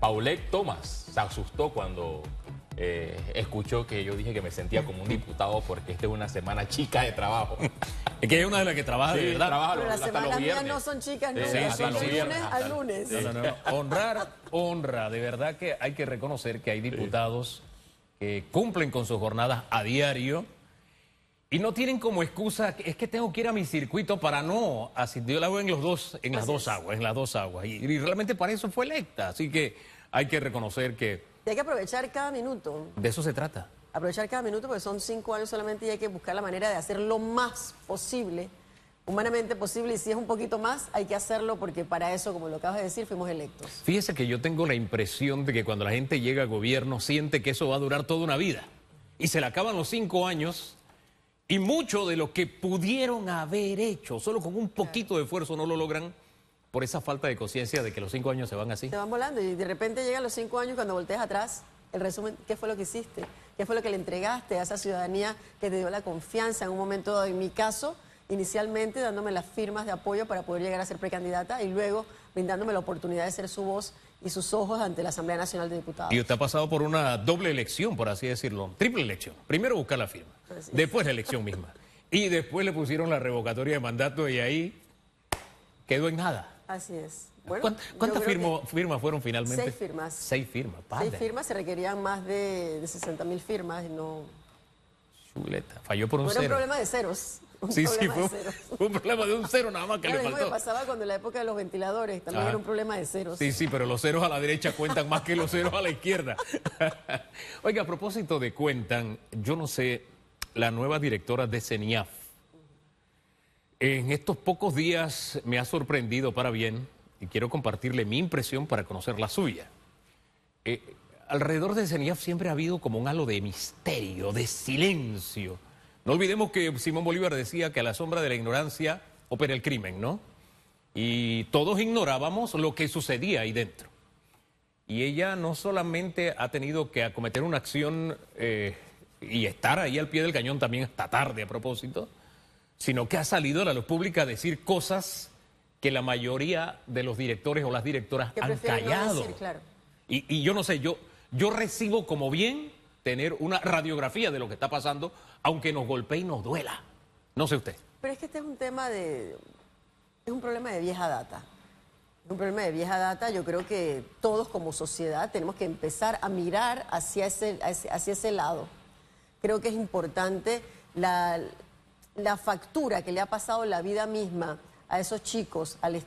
Paulette Thomas se asustó cuando escuchó que yo dije que me sentía como un diputado porque esta es una semana chica de trabajo. Es que es una de las que trabaja de verdad. Trabaja Pero las hasta los semanas mías viernes. no son chicas, no, Sí, hasta son los de viernes, lunes hasta a lunes. No. Honra. De verdad que hay que reconocer que hay diputados que cumplen con sus jornadas a diario y no tienen como excusa, es que tengo que ir a mi circuito para no asistir. Yo la veo en las dos aguas. Y realmente para eso fue electa. Así que hay que reconocer que Y hay que aprovechar cada minuto. de eso se trata. Aprovechar cada minuto porque son 5 años solamente y hay que buscar la manera de hacer lo más posible, humanamente posible. Y si es un poquito más, hay que hacerlo porque para eso, como lo acabas de decir, fuimos electos. Fíjese que yo tengo la impresión de que cuando la gente llega a gobierno siente que eso va a durar toda una vida. Y se le acaban los 5 años y mucho de lo que pudieron haber hecho, solo con un poquito de esfuerzo no lo logran por esa falta de conciencia de que los 5 años se van así. Se van volando y de repente llegan los 5 años cuando volteas atrás, el resumen, ¿qué fue lo que hiciste? ¿Qué fue lo que le entregaste a esa ciudadanía que te dio la confianza en un momento dado? En mi caso, inicialmente dándome las firmas de apoyo para poder llegar a ser precandidata y luego brindándome la oportunidad de ser su voz y sus ojos ante la Asamblea Nacional de Diputados. Y usted ha pasado por una doble elección, por así decirlo, triple elección. Primero buscar la firma, después la elección misma. Y después le pusieron la revocatoria de mandato y ahí quedó en nada. Así es. Bueno, ¿Cuántas firmas fueron finalmente? 6 firmas. 6 firmas, padre. 6 firmas, se requerían más de 60.000 firmas y no... Chuleta, falló por un Era un cero. problema de ceros. Sí, problema de fue ceros. un problema de un cero nada más que Claro, le es lo que faltó. pasaba cuando en la época de los ventiladores, también Ajá. era un problema de ceros. Sí, pero los ceros a la derecha cuentan más que los ceros a la izquierda. Oiga, a propósito de cuentan, yo no sé, la nueva directora de CENIAF, en estos pocos días me ha sorprendido para bien y quiero compartirle mi impresión para conocer la suya. Alrededor de CENIAF siempre ha habido como un halo de misterio, de silencio. No olvidemos que Simón Bolívar decía que a la sombra de la ignorancia opera el crimen, ¿no? Y todos ignorábamos lo que sucedía ahí dentro. Y ella no solamente ha tenido que acometer una acción y estar ahí al pie del cañón también hasta tarde a propósito, sino que ha salido a la luz pública a decir cosas que la mayoría de los directores o las directoras Que han prefieren no callado. decir, claro. Y yo no sé, yo recibo como bien tener una radiografía de lo que está pasando, aunque nos golpee y nos duela. No sé usted. Pero es que este es un tema de... es un problema de vieja data. Es un problema de vieja data. Yo creo que todos como sociedad tenemos que empezar a mirar hacia ese lado. Creo que es importante la factura que le ha pasado la vida misma a esos chicos al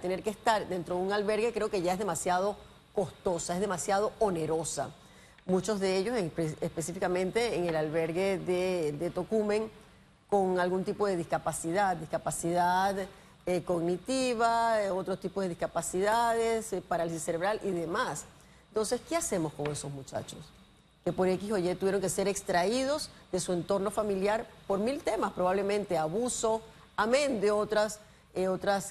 tener que estar dentro de un albergue, creo que ya es demasiado costosa, es demasiado onerosa. Muchos de ellos, específicamente en el albergue de Tocumen, con algún tipo de discapacidad cognitiva, otros tipos de discapacidades, parálisis cerebral y demás. Entonces, ¿qué hacemos con esos muchachos? Que por X o Y tuvieron que ser extraídos de su entorno familiar por 1000 temas, probablemente abuso, amén de otras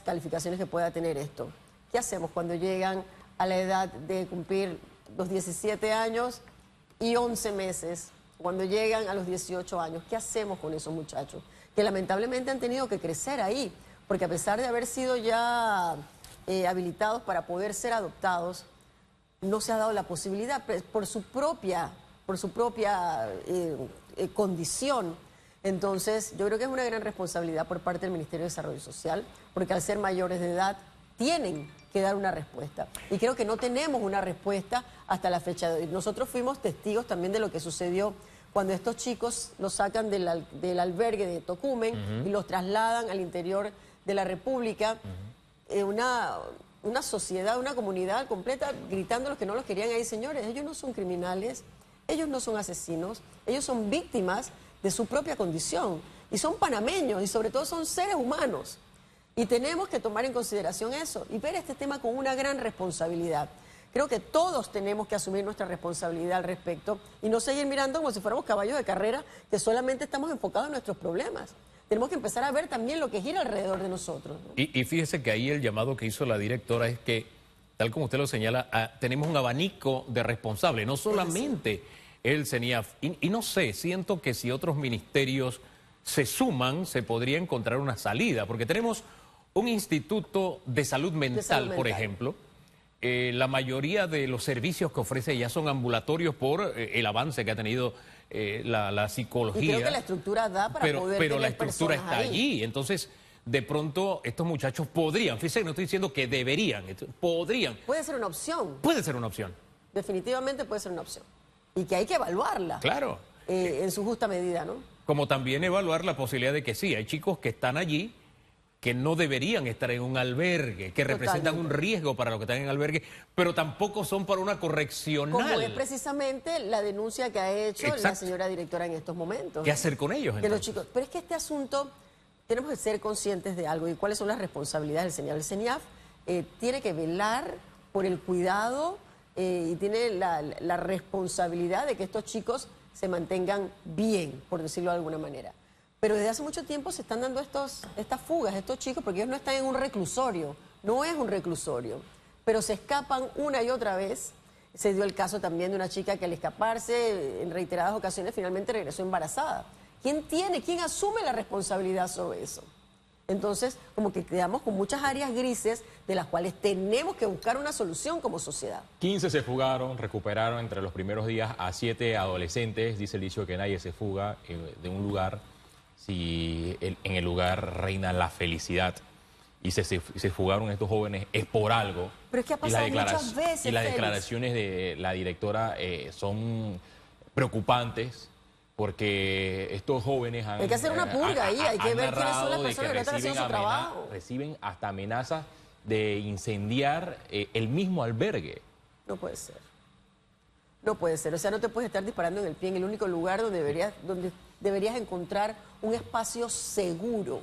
calificaciones que pueda tener esto. ¿Qué hacemos cuando llegan a la edad de cumplir los 17 años y 11 meses, cuando llegan a los 18 años? ¿Qué hacemos con esos muchachos? Que lamentablemente han tenido que crecer ahí, porque a pesar de haber sido ya habilitados para poder ser adoptados, no se ha dado la posibilidad por su propia condición. Entonces, yo creo que es una gran responsabilidad por parte del Ministerio de Desarrollo Social, porque al ser mayores de edad tienen que dar una respuesta. Y creo que no tenemos una respuesta hasta la fecha de hoy. Nosotros fuimos testigos también de lo que sucedió cuando estos chicos los sacan del albergue de Tocumen y los trasladan al interior de la República. Una sociedad, una comunidad completa gritando a los que no los querían ahí. Señores, ellos no son criminales, ellos no son asesinos, ellos son víctimas de su propia condición y son panameños y sobre todo son seres humanos. Y tenemos que tomar en consideración eso y ver este tema con una gran responsabilidad. Creo que todos tenemos que asumir nuestra responsabilidad al respecto y no seguir mirando como si fuéramos caballos de carrera que solamente estamos enfocados en nuestros problemas. Tenemos que empezar a ver también lo que gira alrededor de nosotros, ¿no? Y fíjese que ahí el llamado que hizo la directora es que, tal como usted lo señala, tenemos un abanico de responsables, no solamente el CENIAF. Y no sé, siento que si otros ministerios se suman, se podría encontrar una salida, porque tenemos un instituto de salud mental, por ejemplo, la mayoría de los servicios que ofrece ya son ambulatorios por el avance que ha tenido la psicología. Y creo que la estructura da para poder pero tener la estructura personas está ahí. allí. Entonces, de pronto, estos muchachos podrían, fíjense, no estoy diciendo que deberían, podrían. Puede ser una opción, Puede ser una opción. definitivamente puede ser una opción. Y que hay que evaluarla Claro. en su justa medida, ¿no? Como también evaluar la posibilidad de que sí, hay chicos que están allí que no deberían estar en un albergue, que representan un riesgo para los que están en albergue, pero tampoco son para una correccional. Como es precisamente la denuncia que ha hecho la Exacto. señora directora en estos momentos. ¿Qué hacer con ellos Que los entonces? chicos, pero es que este asunto tenemos que ser conscientes de algo y cuáles son las responsabilidades del CENIAF. El CENIAF tiene que velar por el cuidado y tiene la responsabilidad de que estos chicos se mantengan bien, por decirlo de alguna manera. Pero desde hace mucho tiempo se están dando estas fugas, estos chicos, porque ellos no están en un reclusorio, no es un reclusorio, pero se escapan una y otra vez. Se dio el caso también de una chica que al escaparse en reiteradas ocasiones finalmente regresó embarazada. ¿Quién asume la responsabilidad sobre eso? Entonces, como que quedamos con muchas áreas grises de las cuales tenemos que buscar una solución como sociedad. 15 se fugaron, recuperaron entre los primeros días a 7 adolescentes. Dice el dicho que nadie se fuga de un lugar si en el lugar reina la felicidad. Y se fugaron estos jóvenes es por algo. Pero es que ha pasado muchas veces, Y las Félix. declaraciones de la directora son preocupantes porque estos jóvenes han... Hay que hacer una purga ahí, hay que han ver quiénes son las narrado de personas que no están haciendo su trabajo. Reciben hasta amenazas de incendiar el mismo albergue. No puede ser. No puede ser. O sea, no te puedes estar disparando en el pie en el único lugar donde deberías encontrar un espacio seguro.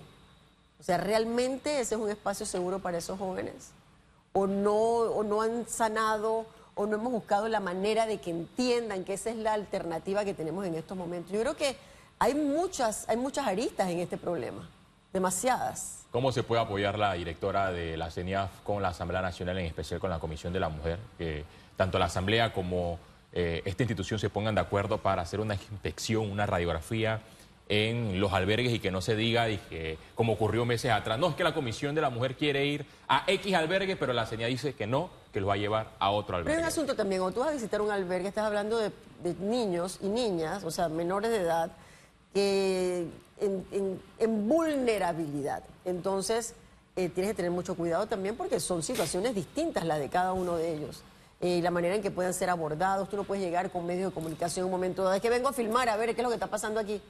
O sea, ¿realmente ese es un espacio seguro para esos jóvenes? ¿O no han sanado o no hemos buscado la manera de que entiendan que esa es la alternativa que tenemos en estos momentos? Yo creo que hay muchas aristas en este problema, demasiadas. ¿Cómo se puede apoyar la directora de la CENIAF con la Asamblea Nacional, en especial con la Comisión de la Mujer? Que tanto la Asamblea como esta institución se pongan de acuerdo para hacer una inspección, una radiografía en los albergues y que no se diga, y que, como ocurrió meses atrás, no, es que la Comisión de la Mujer quiere ir a X albergue, pero la CENIAF dice que no, que lo va a llevar a otro Pero albergue. hay un asunto también, cuando tú vas a visitar un albergue, estás hablando de niños y niñas, o sea, menores de edad, que en vulnerabilidad. Entonces, tienes que tener mucho cuidado también porque son situaciones distintas las de cada uno de ellos. La manera en que puedan ser abordados, tú no puedes llegar con medios de comunicación en un momento dado, es que vengo a filmar a ver qué es lo que está pasando aquí.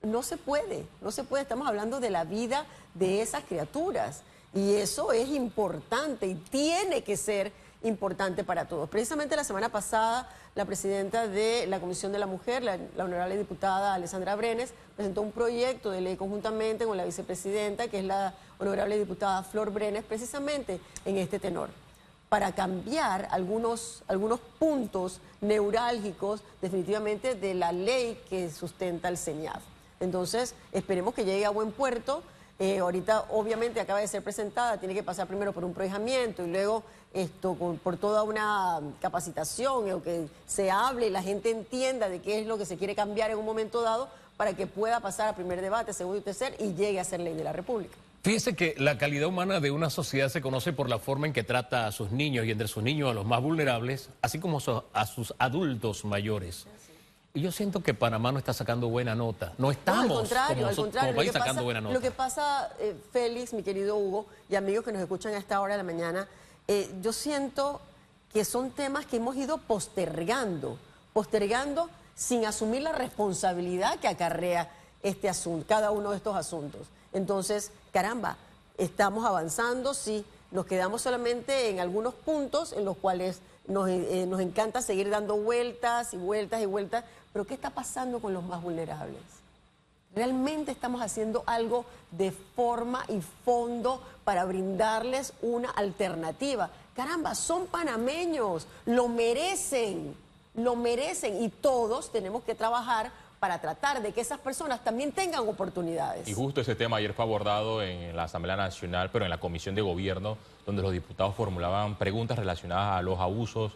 No se puede, estamos hablando de la vida de esas criaturas y eso es importante y tiene que ser importante para todos. Precisamente la semana pasada la presidenta de la Comisión de la Mujer, la honorable diputada Alessandra Brenes, presentó un proyecto de ley conjuntamente con la vicepresidenta, que es la honorable diputada Flor Brenes, precisamente en este tenor, para cambiar algunos puntos neurálgicos definitivamente de la ley que sustenta el CENIAF. Entonces, esperemos que llegue a buen puerto. Ahorita, obviamente, acaba de ser presentada, tiene que pasar primero por un prohijamiento y luego por toda una capacitación, o que se hable y la gente entienda de qué es lo que se quiere cambiar en un momento dado para que pueda pasar a primer debate, segundo y tercer y llegue a ser ley de la República. Fíjese que la calidad humana de una sociedad se conoce por la forma en que trata a sus niños y entre sus niños a los más vulnerables, así como a sus adultos mayores. Y yo siento que Panamá no está sacando buena nota. No estamos No, al contrario, como país sacando buena nota. Lo que pasa, Félix, mi querido Hugo, y amigos que nos escuchan a esta hora de la mañana, yo siento que son temas que hemos ido postergando sin asumir la responsabilidad que acarrea este asunto, cada uno de estos asuntos. Entonces, caramba, estamos avanzando, sí, nos quedamos solamente en algunos puntos en los cuales nos encanta seguir dando vueltas y vueltas y vueltas, pero ¿qué está pasando con los más vulnerables? ¿Realmente estamos haciendo algo de forma y fondo para brindarles una alternativa? Caramba, son panameños, lo merecen y todos tenemos que trabajar para tratar de que esas personas también tengan oportunidades. Y justo ese tema ayer fue abordado en la Asamblea Nacional, pero en la Comisión de Gobierno, donde los diputados formulaban preguntas relacionadas a los abusos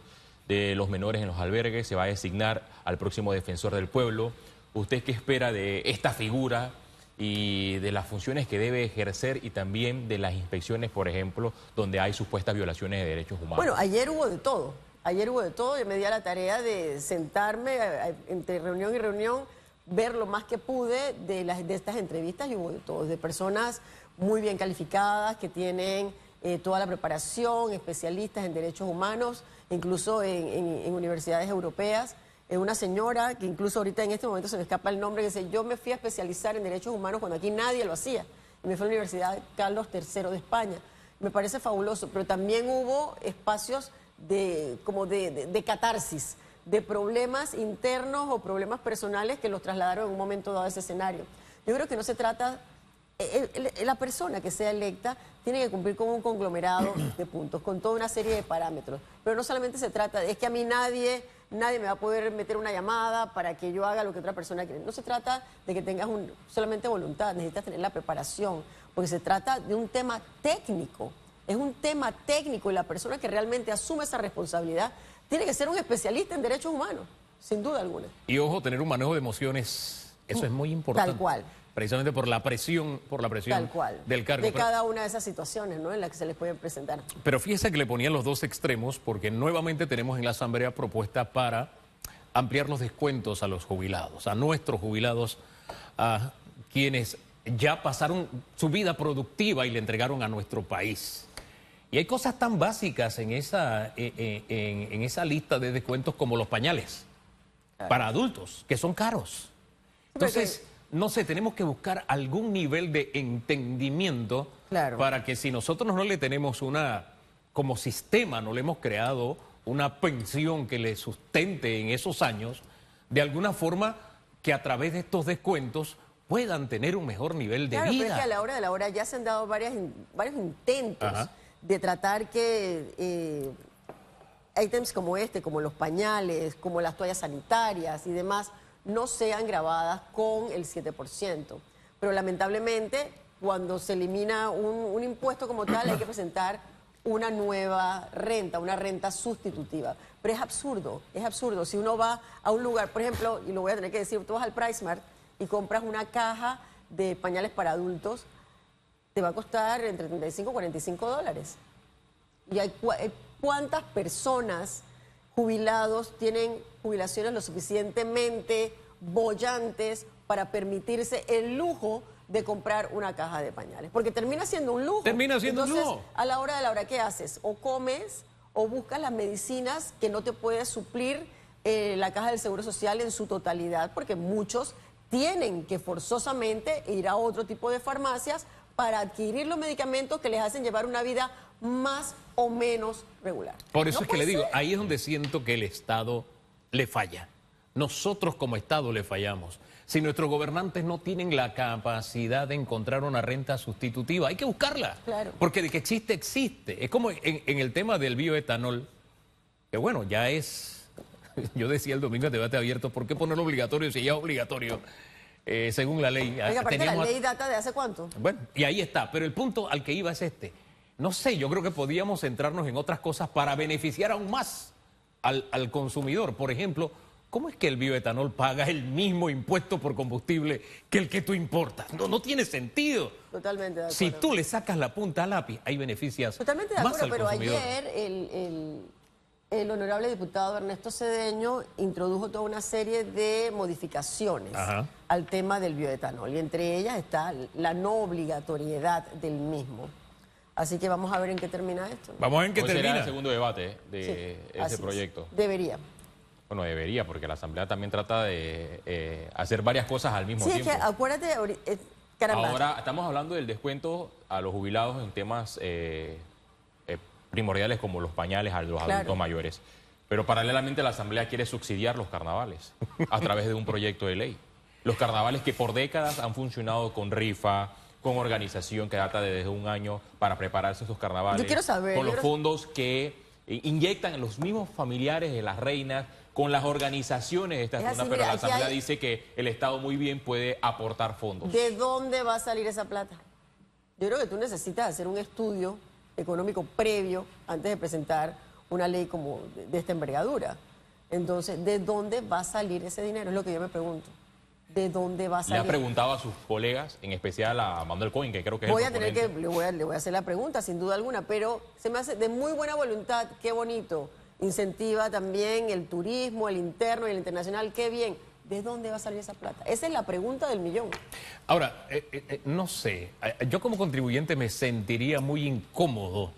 de los menores en los albergues. Se va a designar al próximo defensor del pueblo. ¿Usted qué espera de esta figura y de las funciones que debe ejercer y también de las inspecciones, por ejemplo, donde hay supuestas violaciones de derechos humanos? Bueno, ayer hubo de todo. Ayer hubo de todo. Yo me di a la tarea de sentarme entre reunión y reunión, ver lo más que pude de estas entrevistas, y hubo de todo. De personas muy bien calificadas, que tienen toda la preparación, especialistas en derechos humanos, incluso en universidades europeas. Una señora que incluso ahorita en este momento se me escapa el nombre, que dice: yo me fui a especializar en derechos humanos cuando aquí nadie lo hacía. Y me fui a la Universidad Carlos III de España. Me parece fabuloso, pero también hubo espacios de catarsis, de problemas internos o problemas personales que los trasladaron en un momento dado a ese escenario. Yo creo que no se trata... La persona que sea electa tiene que cumplir con un conglomerado de puntos, con toda una serie de parámetros. Pero no solamente se trata de, es que a mí nadie me va a poder meter una llamada para que yo haga lo que otra persona quiere. No se trata de que tengas solamente voluntad, necesitas tener la preparación, porque se trata de un tema técnico. Es un tema técnico, y la persona que realmente asume esa responsabilidad tiene que ser un especialista en derechos humanos, sin duda alguna. Y ojo, tener un manejo de emociones, eso es muy importante. Tal cual. Precisamente por la presión Tal cual. del cargo. De cada una de esas situaciones, ¿no?, en las que se les puede presentar. Pero fíjese que le ponían los dos extremos, porque nuevamente tenemos en la Asamblea propuesta para ampliar los descuentos a los jubilados, a nuestros jubilados, a quienes ya pasaron su vida productiva y le entregaron a nuestro país. Y hay cosas tan básicas en esa lista de descuentos como los pañales, claro, para adultos, que son caros. Entonces, no sé, tenemos que buscar algún nivel de entendimiento, claro, para que si nosotros no le tenemos como sistema, no le hemos creado una pensión que le sustente en esos años, de alguna forma que a través de estos descuentos puedan tener un mejor nivel de vida. Pero es que a la hora de la hora ya se han dado varios intentos, ajá, de tratar que ítems como como los pañales, como las toallas sanitarias y demás, no sean grabadas con el 7%. Pero lamentablemente, cuando se elimina un impuesto como tal, hay que presentar una nueva renta, una renta sustitutiva. Pero es absurdo, es absurdo. Si uno va a un lugar, por ejemplo, y lo voy a tener que decir, tú vas al PriceMart y compras una caja de pañales para adultos, te va a costar entre 35 y 45 dólares. ¿Y cuántas personas, jubilados, tienen jubilaciones lo suficientemente bollantes para permitirse el lujo de comprar una caja de pañales? Porque termina siendo un lujo. Termina siendo un lujo. A la hora, ¿qué haces? O comes o buscas las medicinas que no te puede suplir la caja del Seguro Social en su totalidad, porque muchos tienen que forzosamente ir a otro tipo de farmacias para adquirir los medicamentos que les hacen llevar una vida más o menos regular. Por eso es que le digo, ahí es donde siento que el Estado le falla. Nosotros como Estado le fallamos. Si nuestros gobernantes no tienen la capacidad de encontrar una renta sustitutiva, hay que buscarla. Claro. Porque de que existe, existe. Es como en el tema del bioetanol, que bueno, ya es... Yo decía el domingo en debate abierto, ¿por qué ponerlo obligatorio si ya es obligatorio? Según la ley. Oiga, aparte la ley data de ¿hace cuánto? Bueno, y ahí está. Pero el punto al que iba es este. No sé, yo creo que podíamos centrarnos en otras cosas para beneficiar aún más al consumidor. Por ejemplo, ¿cómo es que el bioetanol paga el mismo impuesto por combustible que el que tú importas? No tiene sentido. Totalmente de acuerdo. Si tú le sacas la punta al lápiz, hay beneficios totalmente de más acuerdo, al pero consumidor. Ayer el honorable diputado Ernesto Cedeño introdujo toda una serie de modificaciones, ajá, al tema del bioetanol, y entre ellas está la no obligatoriedad del mismo. Así que vamos a ver en qué termina esto. Vamos a ver en qué termina. Será el segundo debate de ese proyecto. Debería. Bueno, debería, porque la Asamblea también trata de hacer varias cosas al mismo tiempo. Sí, es que acuérdate, caramba. Ahora estamos hablando del descuento a los jubilados en temas primordiales como los pañales a los adultos mayores. Pero paralelamente la Asamblea quiere subsidiar los carnavales a través de un proyecto de ley. Los carnavales que por décadas han funcionado con rifa, con organización que data de desde un año para prepararse esos carnavales. Yo quiero saber. Con los fondos que inyectan los mismos familiares de las reinas, con las organizaciones de esta zona, pero la Asamblea dice que el Estado muy bien puede aportar fondos. ¿De dónde va a salir esa plata? Yo creo que tú necesitas hacer un estudio económico previo antes de presentar una ley como de esta envergadura. Entonces, ¿de dónde va a salir ese dinero? Es lo que yo me pregunto. ¿De dónde va a Le salir? ha preguntado a sus colegas, en especial a Manuel Cohen, que creo que es el proponente. Le voy a hacer la pregunta, sin duda alguna, pero se me hace de muy buena voluntad, qué bonito. Incentiva también el turismo, el interno y el internacional, qué bien. ¿De dónde va a salir esa plata? Esa es la pregunta del millón. Ahora, no sé, yo como contribuyente me sentiría muy incómodo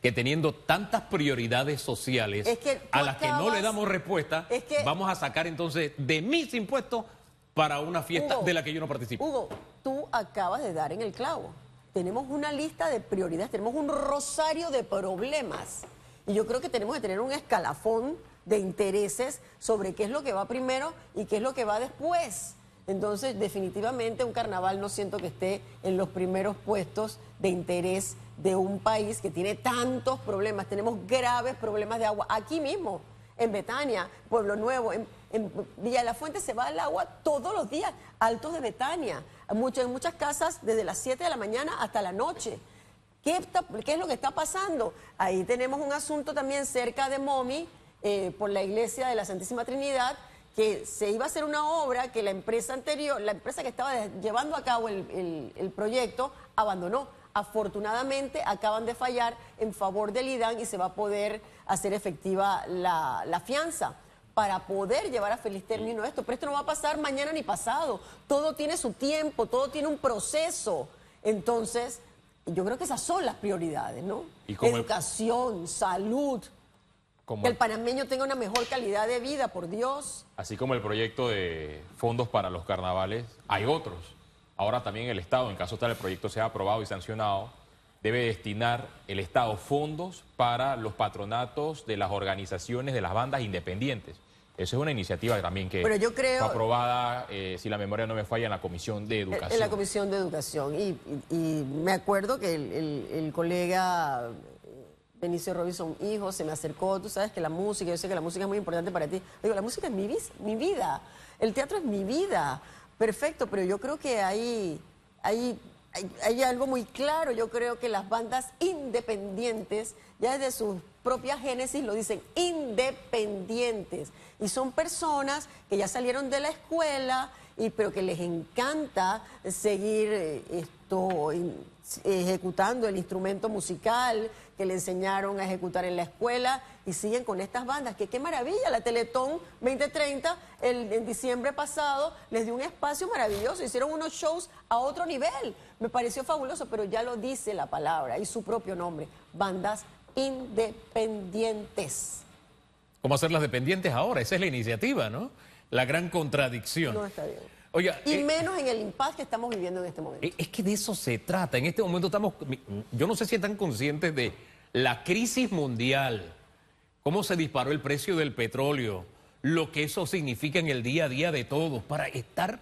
que teniendo tantas prioridades sociales a las que no le damos respuesta, vamos a sacar entonces de mis impuestos para una fiesta de la que yo no participo. Hugo, tú acabas de dar en el clavo. Tenemos una lista de prioridades, tenemos un rosario de problemas. Y yo creo que tenemos que tener un escalafón de intereses sobre qué es lo que va primero y qué es lo que va después. Entonces, definitivamente un carnaval no siento que esté en los primeros puestos de interés de un país que tiene tantos problemas. Tenemos graves problemas de agua. Aquí mismo, en Betania, Pueblo Nuevo, en Villa de la Fuente se va el agua todos los días, Altos de Betania. En muchas casas desde las 7 de la mañana hasta la noche. ¿Qué es lo que está pasando? Ahí tenemos un asunto también cerca de Momi, por la iglesia de la Santísima Trinidad, que se iba a hacer una obra que la empresa anterior, la empresa que estaba llevando a cabo el proyecto, abandonó. Afortunadamente acaban de fallar en favor del IDAN y se va a poder hacer efectiva la fianza para poder llevar a feliz término esto. Pero esto no va a pasar mañana ni pasado. Todo tiene su tiempo, todo tiene un proceso. Entonces, yo creo que esas son las prioridades, ¿no? Educación, salud, que el panameño tenga una mejor calidad de vida, por Dios. Así como el proyecto de fondos para los carnavales, hay otros. Ahora también el Estado, en caso tal el proyecto sea aprobado y sancionado, debe destinar el Estado fondos para los patronatos de las organizaciones de las bandas independientes. Esa es una iniciativa también que fue aprobada, si la memoria no me falla, en la Comisión de Educación. En la Comisión de Educación. Y me acuerdo que el colega Benicio Robinson, hijo, se me acercó. Tú sabes que la música, yo sé que la música es muy importante para ti. Digo, la música es mi vida. El teatro es mi vida. Perfecto, pero yo creo que hay algo muy claro. Yo creo que las bandas independientes, ya desde sus propias génesis lo dicen, independientes. Y son personas que ya salieron de la escuela, pero que les encanta seguir ejecutando el instrumento musical que le enseñaron a ejecutar en la escuela y siguen con estas bandas. Que qué maravilla, la Teletón 2030 en diciembre pasado les dio un espacio maravilloso, hicieron unos shows a otro nivel, me pareció fabuloso, pero ya lo dice la palabra y su propio nombre, bandas independientes. ¿Cómo hacerlas dependientes ahora? Esa es la iniciativa, ¿no? La gran contradicción. No está bien. Oiga, y menos en el impasse que estamos viviendo en este momento. Es que de eso se trata. En este momento yo no sé si están conscientes de la crisis mundial, cómo se disparó el precio del petróleo, lo que eso significa en el día a día de todos, para estar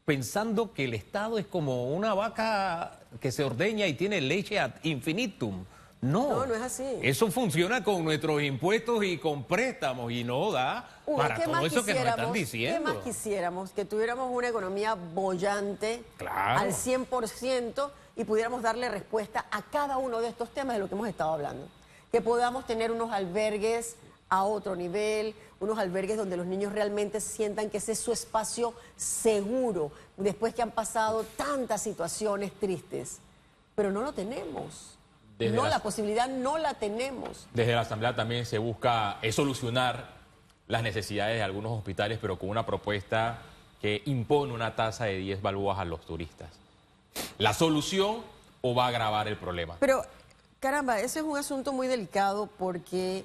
pensando que el Estado es como una vaca que se ordeña y tiene leche ad infinitum. No, no es así. Eso funciona con nuestros impuestos y con préstamos y no da para todo eso que nos están diciendo. ¿Qué más quisiéramos? Que tuviéramos una economía bollante al 100% y pudiéramos darle respuesta a cada uno de estos temas de lo que hemos estado hablando. Que podamos tener unos albergues a otro nivel, unos albergues donde los niños realmente sientan que ese es su espacio seguro, después que han pasado tantas situaciones tristes. Pero no lo tenemos. La posibilidad no la tenemos. Desde la Asamblea también se busca solucionar las necesidades de algunos hospitales, pero con una propuesta que impone una tasa de 10 balboas a los turistas. ¿La solución o va a agravar el problema? Pero, caramba, ese es un asunto muy delicado porque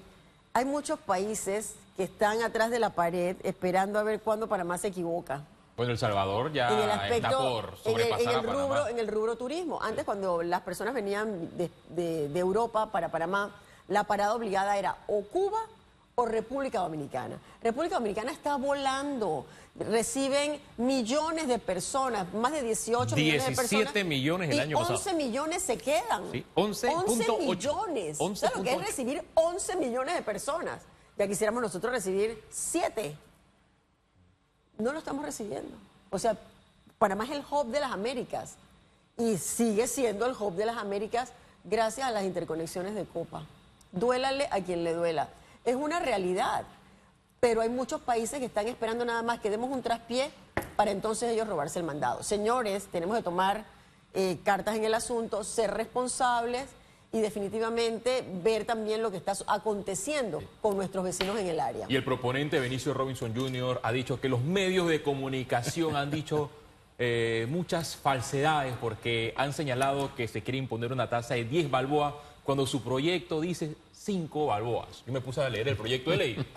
hay muchos países que están atrás de la pared esperando a ver cuándo Panamá se equivoca. Bueno, El Salvador ya está por sobrepasar a Panamá. En el rubro turismo. Antes, cuando las personas venían de Europa para Panamá, la parada obligada era o Cuba o República Dominicana. República Dominicana está volando. Reciben millones de personas, más de 18 millones de personas. 17 millones el año pasado. 11 millones se quedan. Sí, 11 millones. 11. ¿Sabes lo que es recibir 11 millones de personas? Ya quisiéramos nosotros recibir 7. No lo estamos recibiendo. O sea, Panamá es el hub de las Américas y sigue siendo el hub de las Américas gracias a las interconexiones de Copa. Duélale a quien le duela. Es una realidad, pero hay muchos países que están esperando nada más que demos un traspié para entonces ellos robarse el mandado. Señores, tenemos que tomar cartas en el asunto, ser responsables y definitivamente ver también lo que está aconteciendo con nuestros vecinos en el área. Y el proponente Benicio Robinson Jr. ha dicho que los medios de comunicación han dicho muchas falsedades porque han señalado que se quiere imponer una tasa de 10 balboas cuando su proyecto dice 5 balboas. Yo me puse a leer el proyecto de ley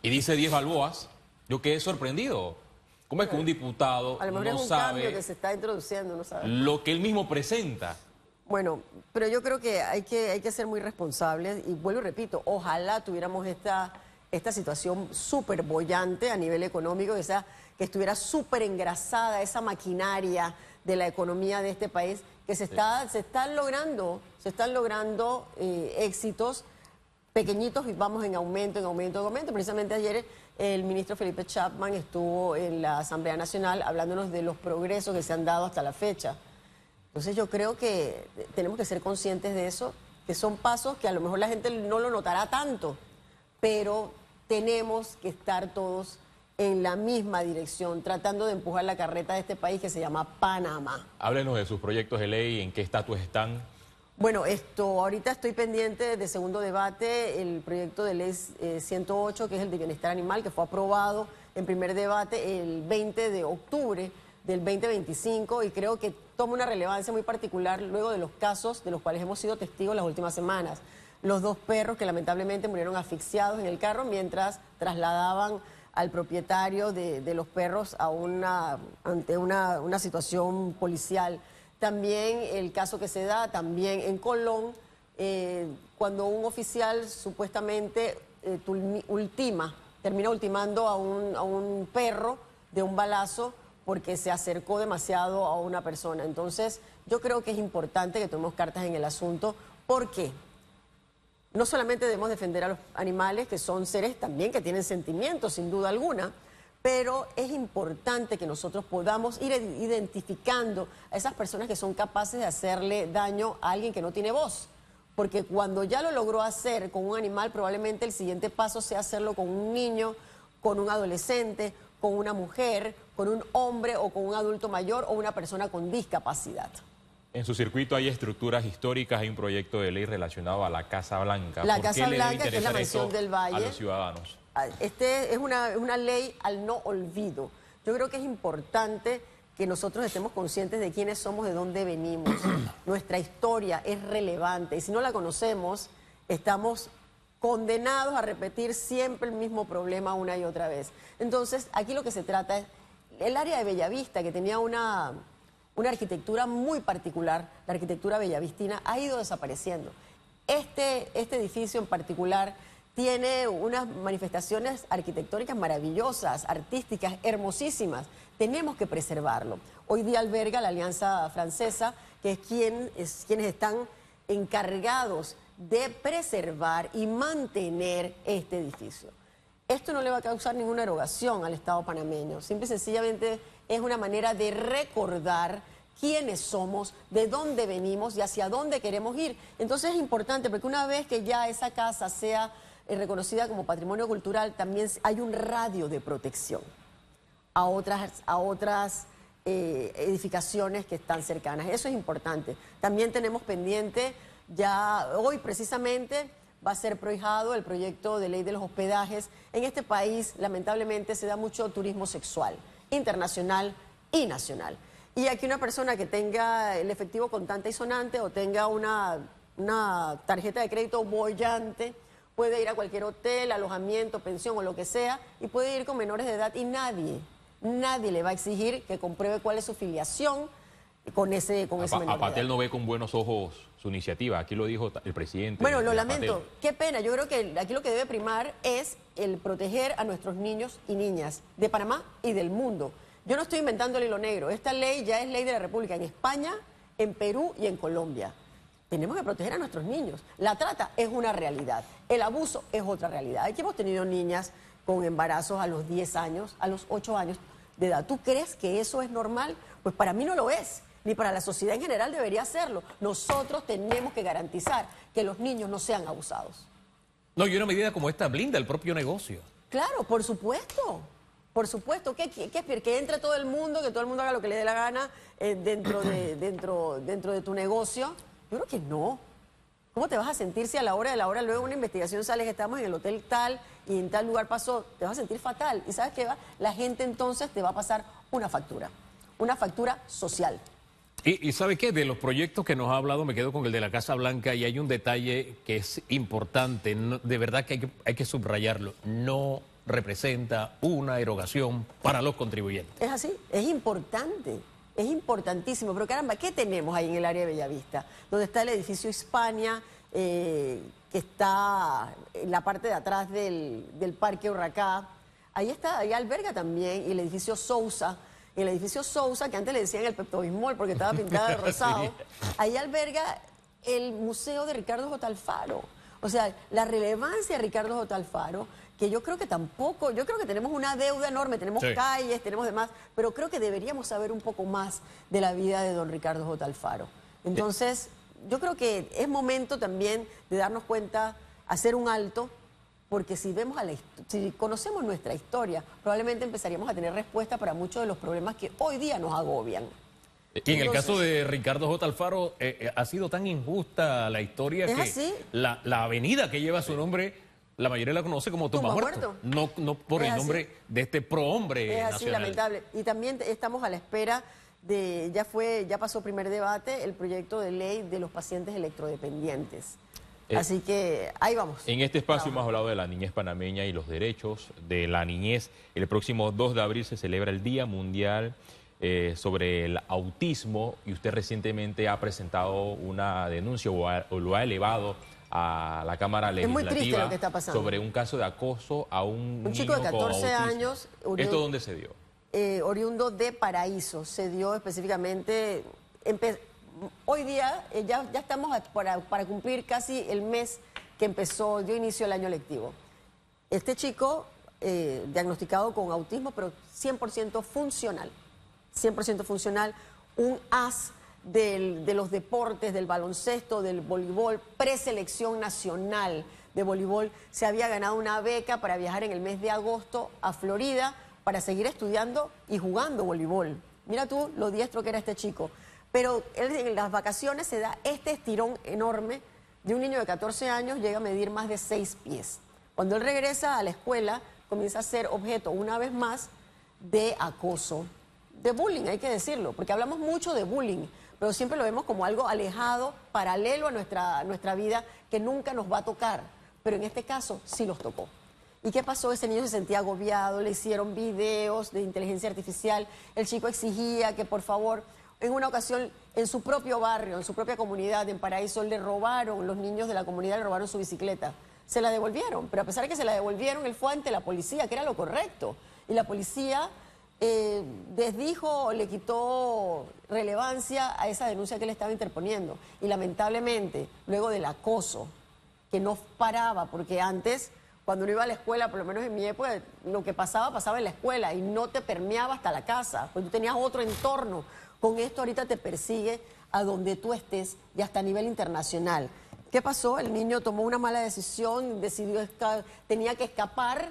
y dice 10 balboas. Yo quedé sorprendido. ¿Cómo es que un diputado A lo mejor no es un sabe cambio que se está introduciendo, no sabe. lo que él mismo presenta? Bueno, pero yo creo que hay que ser muy responsables y vuelvo y repito, ojalá tuviéramos esta situación súper bollante a nivel económico, que estuviera súper engrasada esa maquinaria de la economía de este país, que se están logrando éxitos pequeñitos y vamos en aumento, en aumento, en aumento. Precisamente ayer el ministro Felipe Chapman estuvo en la Asamblea Nacional hablándonos de los progresos que se han dado hasta la fecha. Entonces yo creo que tenemos que ser conscientes de eso, que son pasos que a lo mejor la gente no lo notará tanto, pero tenemos que estar todos en la misma dirección, tratando de empujar la carreta de este país que se llama Panamá. Háblenos de sus proyectos de ley, en qué estatus están. Bueno, ahorita estoy pendiente de segundo debate, el proyecto de ley 108, que es el de bienestar animal, que fue aprobado en primer debate el 20 de octubre del 2025 y creo que toma una relevancia muy particular luego de los casos de los cuales hemos sido testigos las últimas semanas. Los 2 perros que lamentablemente murieron asfixiados en el carro mientras trasladaban al propietario de los perros ante una situación policial. También el caso que se da también en Colón, cuando un oficial supuestamente termina ultimando a un perro de un balazo porque se acercó demasiado a una persona. Entonces, yo creo que es importante que tomemos cartas en el asunto, porque no solamente debemos defender a los animales, que son seres también que tienen sentimientos, sin duda alguna, pero es importante que nosotros podamos ir identificando a esas personas que son capaces de hacerle daño a alguien que no tiene voz. Porque cuando ya lo logró hacer con un animal, probablemente el siguiente paso sea hacerlo con un niño, con un adolescente, con una mujer, con un hombre o con un adulto mayor o una persona con discapacidad. En su circuito hay estructuras históricas, hay un proyecto de ley relacionado a la Casa Blanca. La ¿Por Casa qué le debe Blanca, que es la interesar mansión esto del Valle, a los ciudadanos? Es una ley al no olvido. Yo creo que es importante que nosotros estemos conscientes de quiénes somos, de dónde venimos. Nuestra historia es relevante y si no la conocemos, estamos condenados a repetir siempre el mismo problema una y otra vez. Entonces, aquí lo que se trata es el área de Bellavista, que tenía una arquitectura muy particular, la arquitectura bellavistina, ha ido desapareciendo. Este edificio en particular tiene unas manifestaciones arquitectónicas maravillosas, artísticas, hermosísimas. Tenemos que preservarlo. Hoy día alberga la Alianza Francesa, que es quienes están encargados de preservar y mantener este edificio. Esto no le va a causar ninguna erogación al Estado panameño. Simple y sencillamente es una manera de recordar quiénes somos, de dónde venimos y hacia dónde queremos ir. Entonces es importante porque una vez que ya esa casa sea reconocida como patrimonio cultural, también hay un radio de protección a otras edificaciones que están cercanas. Eso es importante. También tenemos pendiente, ya hoy precisamente va a ser prohijado el proyecto de ley de los hospedajes. En este país, lamentablemente, se da mucho turismo sexual, internacional y nacional. Y aquí una persona que tenga el efectivo contante y sonante o tenga una tarjeta de crédito bollante puede ir a cualquier hotel, alojamiento, pensión o lo que sea y puede ir con menores de edad y nadie le va a exigir que compruebe cuál es su filiación con ese menor de edad. Apatel no ve con buenos ojos su iniciativa, aquí lo dijo el presidente. Bueno, lo lamento, qué pena, yo creo que aquí lo que debe primar es el proteger a nuestros niños y niñas de Panamá y del mundo. Yo no estoy inventando el hilo negro, esta ley ya es ley de la República en España, en Perú y en Colombia. Tenemos que proteger a nuestros niños. La trata es una realidad, el abuso es otra realidad. Aquí hemos tenido niñas con embarazos a los 10 años, a los 8 años de edad. ¿Tú crees que eso es normal? Pues para mí no lo es, ni para la sociedad en general debería serlo. Nosotros tenemos que garantizar que los niños no sean abusados. No, y una medida como esta blinda el propio negocio. Claro, por supuesto. Por supuesto, que entre todo el mundo, que todo el mundo haga lo que le dé la gana dentro de tu negocio. Yo creo que no. ¿Cómo te vas a sentir si a la hora de la hora luego una investigación sale que estamos en el hotel tal y en tal lugar pasó? Te vas a sentir fatal. ¿Y sabes qué va? La gente entonces te va a pasar una factura social. Y ¿sabe qué? De los proyectos que nos ha hablado, me quedo con el de la Casa Blanca y hay un detalle que es importante, de verdad que hay que subrayarlo. No representa una erogación para los contribuyentes. Es así, es importante, es importantísimo. Pero caramba, ¿qué tenemos ahí en el área de Bellavista? Donde está el edificio Hispania, que está en la parte de atrás del Parque Urracá. Ahí está, ahí alberga también el edificio Sousa. El edificio Sousa, que antes le decían el Pepto-Bismol porque estaba pintada de rosado, sí. Ahí alberga el Museo de Ricardo J. Alfaro. O sea, la relevancia de Ricardo J. Alfaro, que yo creo que tampoco, yo creo que tenemos una deuda enorme, tenemos calles, tenemos demás, pero creo que deberíamos saber un poco más de la vida de don Ricardo J. Alfaro. Entonces, yo creo que es momento también de darnos cuenta, hacer un alto, porque si conocemos nuestra historia, probablemente empezaríamos a tener respuesta para muchos de los problemas que hoy día nos agobian. Y en el caso de Ricardo J. Alfaro, ha sido tan injusta la historia que la avenida que lleva su nombre, la mayoría la conoce como Tumbamuerto. No por el nombre de este prohombre nacional. Es así, lamentable. Y también estamos a la espera de, ya pasó primer debate, el proyecto de ley de los pacientes electrodependientes. Así que ahí vamos. En este espacio hemos hablado de la niñez panameña y los derechos de la niñez. El próximo 2 de abril se celebra el Día Mundial sobre el autismo y usted recientemente ha presentado una denuncia o lo ha elevado a la Cámara Legislativa. Es muy triste lo que está pasando. Sobre un caso de acoso a un chico de 14 años. ¿Esto dónde se dio? Oriundo de Paraíso. Se dio específicamente... Hoy día ya estamos para cumplir casi el mes que dio inicio el año lectivo. Este chico, diagnosticado con autismo, pero 100% funcional. 100% funcional, un as de los deportes, del baloncesto, del voleibol, preselección nacional de voleibol. Se había ganado una beca para viajar en el mes de agosto a Florida para seguir estudiando y jugando voleibol. Mira tú lo diestro que era este chico. Pero él en las vacaciones se da este estirón enorme de un niño de 14 años, llega a medir más de 6 pies. Cuando él regresa a la escuela, comienza a ser objeto una vez más de acoso, de bullying, hay que decirlo, porque hablamos mucho de bullying, pero siempre lo vemos como algo alejado, paralelo a nuestra vida, que nunca nos va a tocar. Pero en este caso sí los tocó. ¿Y qué pasó? Ese niño se sentía agobiado, le hicieron videos de inteligencia artificial, el chico exigía que por favor... En una ocasión, en su propio barrio, en su propia comunidad, en Paraíso, los niños de la comunidad le robaron su bicicleta. Se la devolvieron, pero a pesar de que se la devolvieron, él fue ante la policía, que era lo correcto. Y la policía desdijo, le quitó relevancia a esa denuncia que él estaba interponiendo. Y lamentablemente, luego del acoso, que no paraba, porque antes, cuando uno iba a la escuela, por lo menos en mi época, lo que pasaba en la escuela y no te permeaba hasta la casa, pues tú tenías otro entorno. Con esto ahorita te persigue a donde tú estés y hasta a nivel internacional. ¿Qué pasó? El niño tomó una mala decisión, tenía que escapar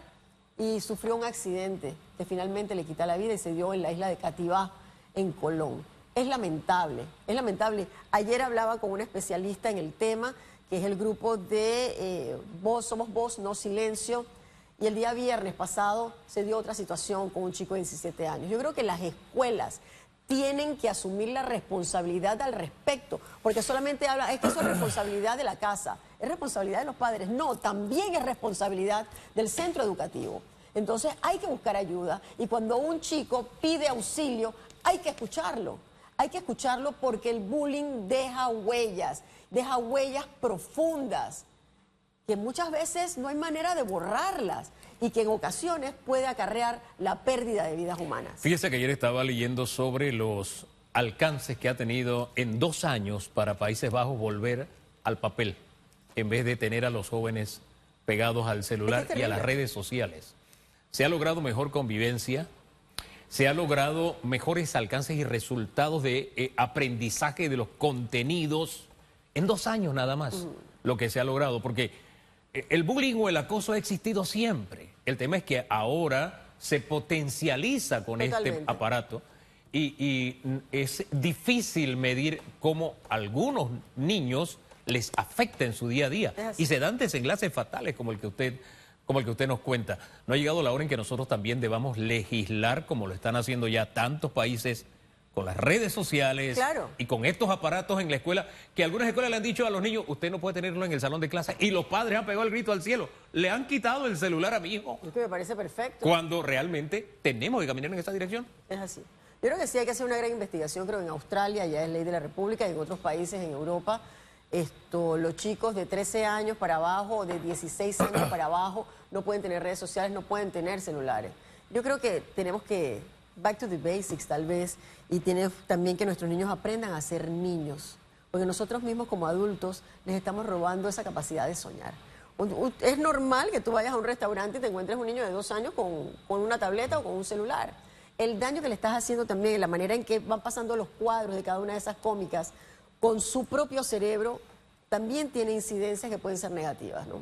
y sufrió un accidente que finalmente le quita la vida y se dio en la isla de Cativá, en Colón. Es lamentable, es lamentable. Ayer hablaba con un especialista en el tema, que es el grupo de Somos Voz, No Silencio, y el día viernes pasado se dio otra situación con un chico de 17 años. Yo creo que las escuelas tienen que asumir la responsabilidad al respecto, porque solamente habla, es que eso es responsabilidad de la casa, es responsabilidad de los padres. No, también es responsabilidad del centro educativo. Entonces hay que buscar ayuda y cuando un chico pide auxilio, hay que escucharlo porque el bullying deja huellas profundas, que muchas veces no hay manera de borrarlas y que en ocasiones puede acarrear la pérdida de vidas humanas. Fíjese que ayer estaba leyendo sobre los alcances que ha tenido en 2 años para Países Bajos volver al papel, en vez de tener a los jóvenes pegados al celular y a las redes sociales. Se ha logrado mejor convivencia, se ha logrado mejores alcances y resultados de aprendizaje de los contenidos en 2 años nada más, lo que se ha logrado, porque el bullying o el acoso ha existido siempre. El tema es que ahora se potencializa con este Totalmente. aparato y es difícil medir cómo algunos niños les afecta en su día a día Es así. y se dan desenlaces fatales como el que usted nos cuenta. ¿No ha llegado la hora en que nosotros también debamos legislar como lo están haciendo ya tantos países con las redes sociales Claro. y con estos aparatos en la escuela, que algunas escuelas le han dicho a los niños, usted no puede tenerlo en el salón de clase, y los padres han pegado el grito al cielo, le han quitado el celular a mi hijo, Es que me parece perfecto. cuando realmente tenemos que caminar en esa dirección? Es así. Yo creo que sí hay que hacer una gran investigación, creo que en Australia ya es ley de la República y en otros países en Europa, los chicos de 13 años para abajo, de 16 años para abajo, no pueden tener redes sociales, no pueden tener celulares. Yo creo que tenemos que, back to the basics tal vez, y tiene también que nuestros niños aprendan a ser niños, porque nosotros mismos como adultos les estamos robando esa capacidad de soñar. Es normal que tú vayas a un restaurante y te encuentres un niño de 2 años con una tableta o con un celular. El daño que le estás haciendo también, en la manera en que van pasando los cuadros de cada una de esas cómicas con su propio cerebro, también tiene incidencias que pueden ser negativas, ¿no?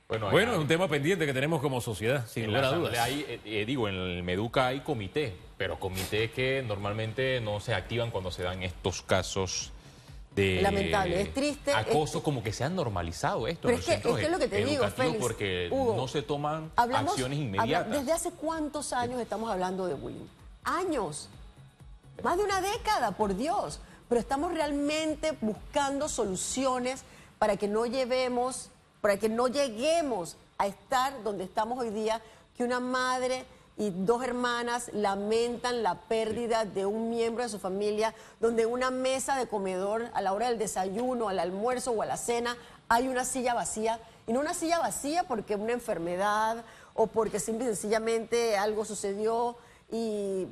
Bueno, es un tema pendiente que tenemos como sociedad, sin En lugar la a asamblea dudas. digo, en el Meduca hay comité, pero comités que normalmente no se activan cuando se dan estos casos de Lamentable, es triste. acoso, como que se ha normalizado esto Pero en es los que centros es lo que te digo, educativos, Félix, porque Hugo, no se toman acciones inmediatas. ¿Desde hace cuántos años estamos hablando de bullying? Años. Más de una década, por Dios. Pero estamos realmente buscando soluciones para que no lleguemos a estar donde estamos hoy día, que una madre y 2 hermanas lamentan la pérdida de un miembro de su familia, donde en una mesa de comedor, a la hora del desayuno, al almuerzo o a la cena, hay una silla vacía. Y no una silla vacía porque una enfermedad o porque simple y sencillamente algo sucedió y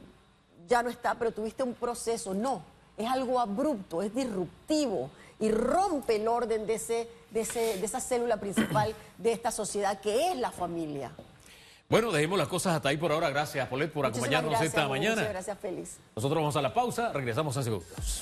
ya no está, pero tuviste un proceso. No, es algo abrupto, es disruptivo y rompe el orden de esa célula principal de esta sociedad que es la familia. Bueno, dejemos las cosas hasta ahí por ahora. Gracias, Paulette, por Muchísimas acompañarnos gracias, esta Hugo, mañana. muchas gracias, Félix. Nosotros vamos a la pausa, regresamos en segundos.